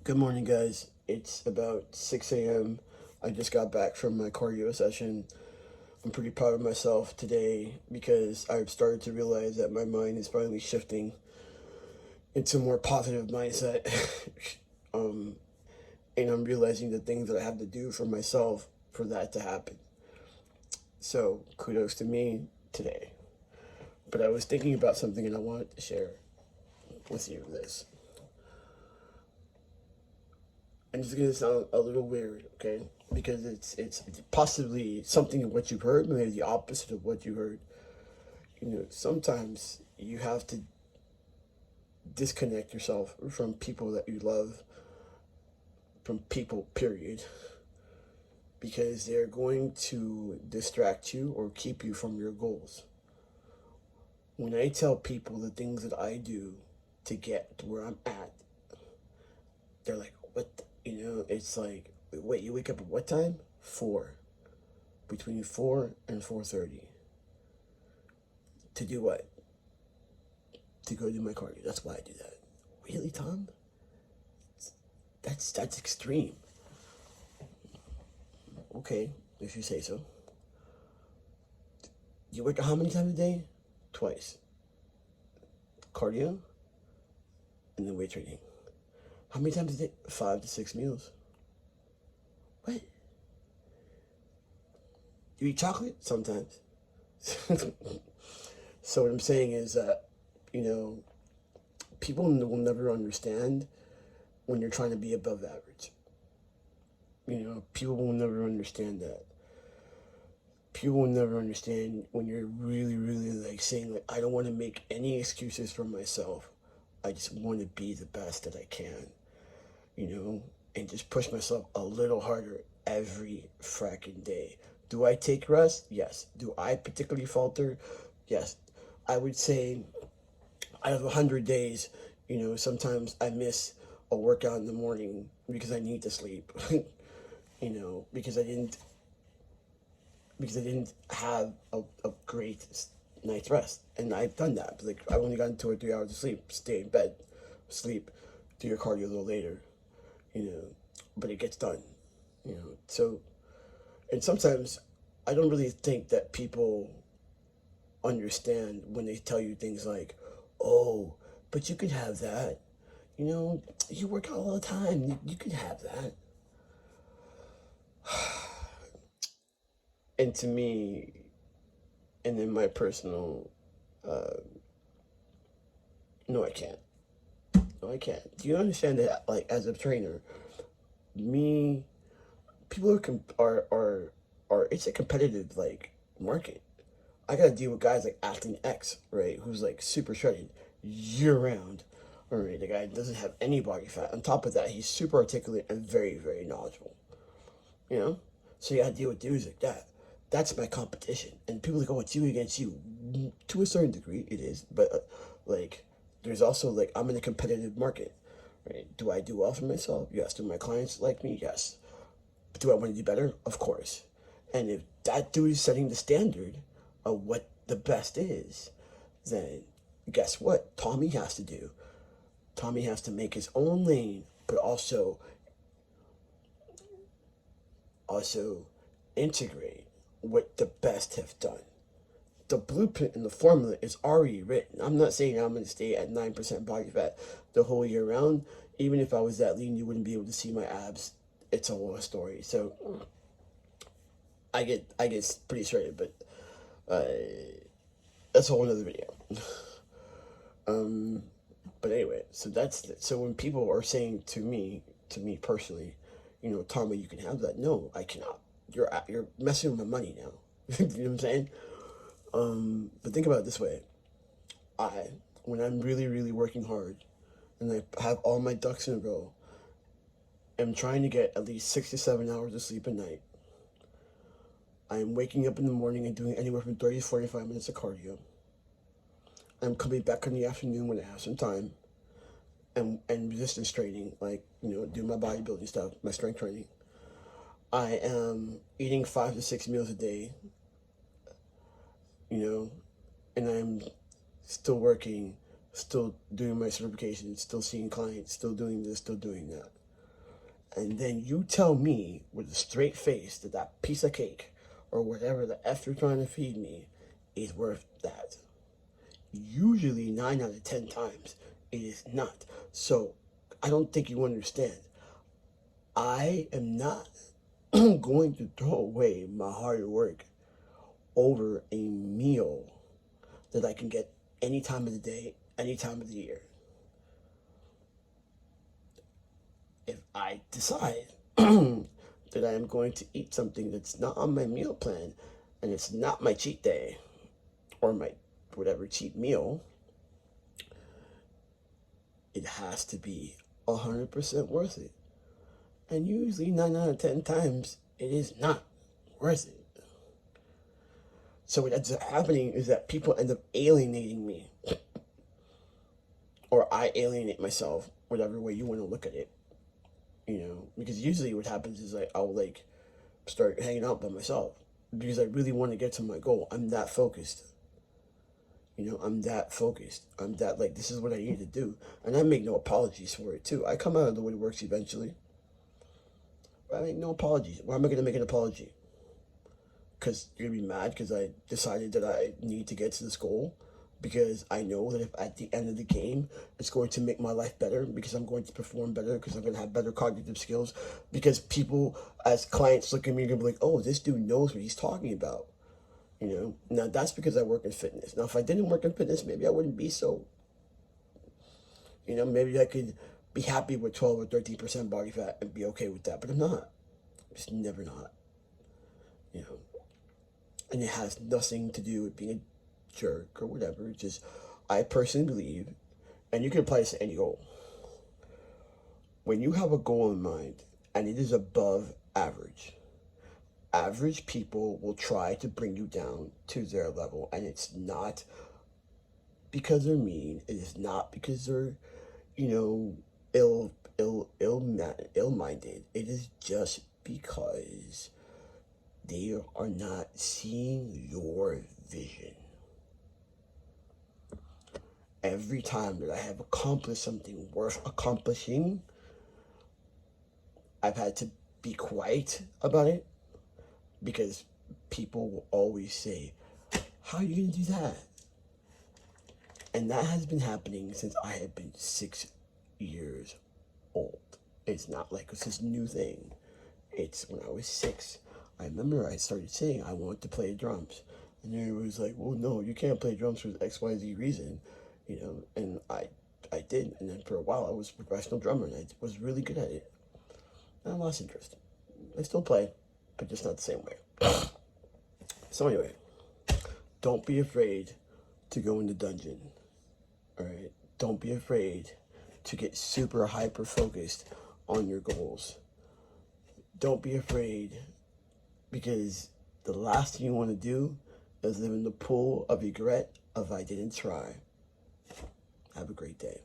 Good morning, guys. It's about 6 a.m. I just got back from my cardio session. I'm pretty proud of myself today because I've started to realize that my mind is finally shifting into a more positive mindset. um, and I'm realizing the things that I have to do for myself for that to happen. So, kudos to me today. But I was thinking about something and I wanted to share with you this. And it's gonna sound a little weird, okay? Because it's possibly something of what you've heard, maybe the opposite of what you heard. Sometimes you have to disconnect yourself from people that you love, from people, period, because they're going to distract you or keep you from your goals. When I tell people the things that I do to get to where I'm at, they're like, what? It's like, wait, you wake up at what time? 4. Between 4 and 4:30. To do what? To go do my cardio. That's why I do that. Really, Tom? That's extreme. Okay, if you say so. You work out how many times a day? Twice. Cardio and then weight training. How many times a day? 5 to 6 meals. What? You eat chocolate? Sometimes. So what I'm saying is that, you know, people will never understand when you're trying to be above average. People will never understand that. People will never understand when you're really, really like saying like, I don't want to make any excuses for myself. I just want to be the best that I can, you know, and just push myself a little harder every fracking day. Do I take rest? Yes. Do I particularly falter? Yes. I would say out of 100 days, sometimes I miss a workout in the morning because I need to sleep. Because I didn't have a great night's rest, and I've done that. Like I've only gotten 2 or 3 hours of sleep. Stay in bed, sleep, do your cardio a little later, you know. But it gets done, So, and sometimes I don't really think that people understand when they tell you things like, "Oh, but you could have that." You work out all the time. You could have that. And to me, and in my personal, uh, no, I can't. No, I can't. Do you understand that? Like as a trainer, me, people are. It's a competitive like market. I gotta deal with guys like Athlete X, right? Who's like super shredded year round. All right, the guy doesn't have any body fat. On top of that, he's super articulate and very, very knowledgeable. You know, so you gotta deal with dudes like that. That's my competition, and people like, oh, it's you against you. To a certain degree, it is, but like, there's also like I'm in a competitive market, right? Do I do well for myself? Yes. Do my clients like me? Yes. But do I want to do better? Of course. And if that dude is setting the standard of what the best is, then guess what? Tommy has to do. Tommy has to make his own lane, but also integrate what the best have done. The blueprint and the formula is already written. I'm not saying I'm going to stay at 9% body fat the whole year round. Even if I was that lean, you wouldn't be able to see my abs. It's a long story. So I get pretty straight, but uh, that's a whole other video. um, but anyway, so when people are saying to me personally, Tommy, you can have that. No, I cannot. You're messing with my money now. You know what I'm saying? But think about it this way: I, when I'm really, really working hard, and I have all my ducks in a row, am trying to get at least 6 to 7 hours of sleep a night. I am waking up in the morning and doing anywhere from 30 to 45 minutes of cardio. I'm coming back in the afternoon when I have some time and resistance training, like, doing my bodybuilding stuff, my strength training. I am eating 5 to 6 meals a day, you know, and I'm still working, still doing my certifications, still seeing clients, still doing this, still doing that. and then you tell me with a straight face that that piece of cake or whatever the F you're trying to feed me is worth that. Usually 9 out of 10 times it is not. So I don't think you understand. I am not going to throw away my hard work over a meal that I can get any time of the day, any time of the year. If I decide that I am going to eat something that's not on my meal plan and it's not my cheat day or my whatever cheat meal, it has to be 100% worth it. And usually 9 out of 10 times it is not worth it. So what ends up happening is that people end up alienating me. Or I alienate myself, whatever way you want to look at it. You know, because usually what happens is I'll like start hanging out by myself because I really want to get to my goal. I'm that focused. You know, I'm that focused. I'm that like, this is what I need to do. And I make no apologies for it too. I come out of the woodworks eventually. But I make no apologies. Why am I going to make an apology? Because you're going to be mad because I decided that I need to get to this goal? Because I know that if at the end of the game, it's going to make my life better, because I'm going to perform better, because I'm going to have better cognitive skills, because people as clients look at me and be like, oh, this dude knows what he's talking about. You know, now that's because I work in fitness. Now, if I didn't work in fitness, maybe I wouldn't be so, you know, maybe I could be happy with 12 or 13% body fat and be okay with that, but I'm not. I'm just never not, you know, and it has nothing to do with being a jerk or whatever. It's just, I personally believe, and you can apply this to any goal. When you have a goal in mind and it is above average, average people will try to bring you down to their level, and it's not because they're mean. It is not because they're, you know, ill-minded. It is just because they are not seeing your vision. Every time that I have accomplished something worth accomplishing, I've had to be quiet about it because people will always say, how are you going to do that? And that has been happening since I have been 6 years old. It's not like it's this new thing. It's when I was 6. I remember I started saying I want to play drums. And then it was like, well, no, you can't play drums for XYZ reason. You know, and I did. And then for a while I was a professional drummer and I was really good at it. And I lost interest. I still play, but just not the same way. So anyway, don't be afraid to go in the dungeon. All right? Don't be afraid to get super hyper focused on your goals. Don't be afraid, because the last thing you want to do is live in the pool of regret of I didn't try. Have a great day.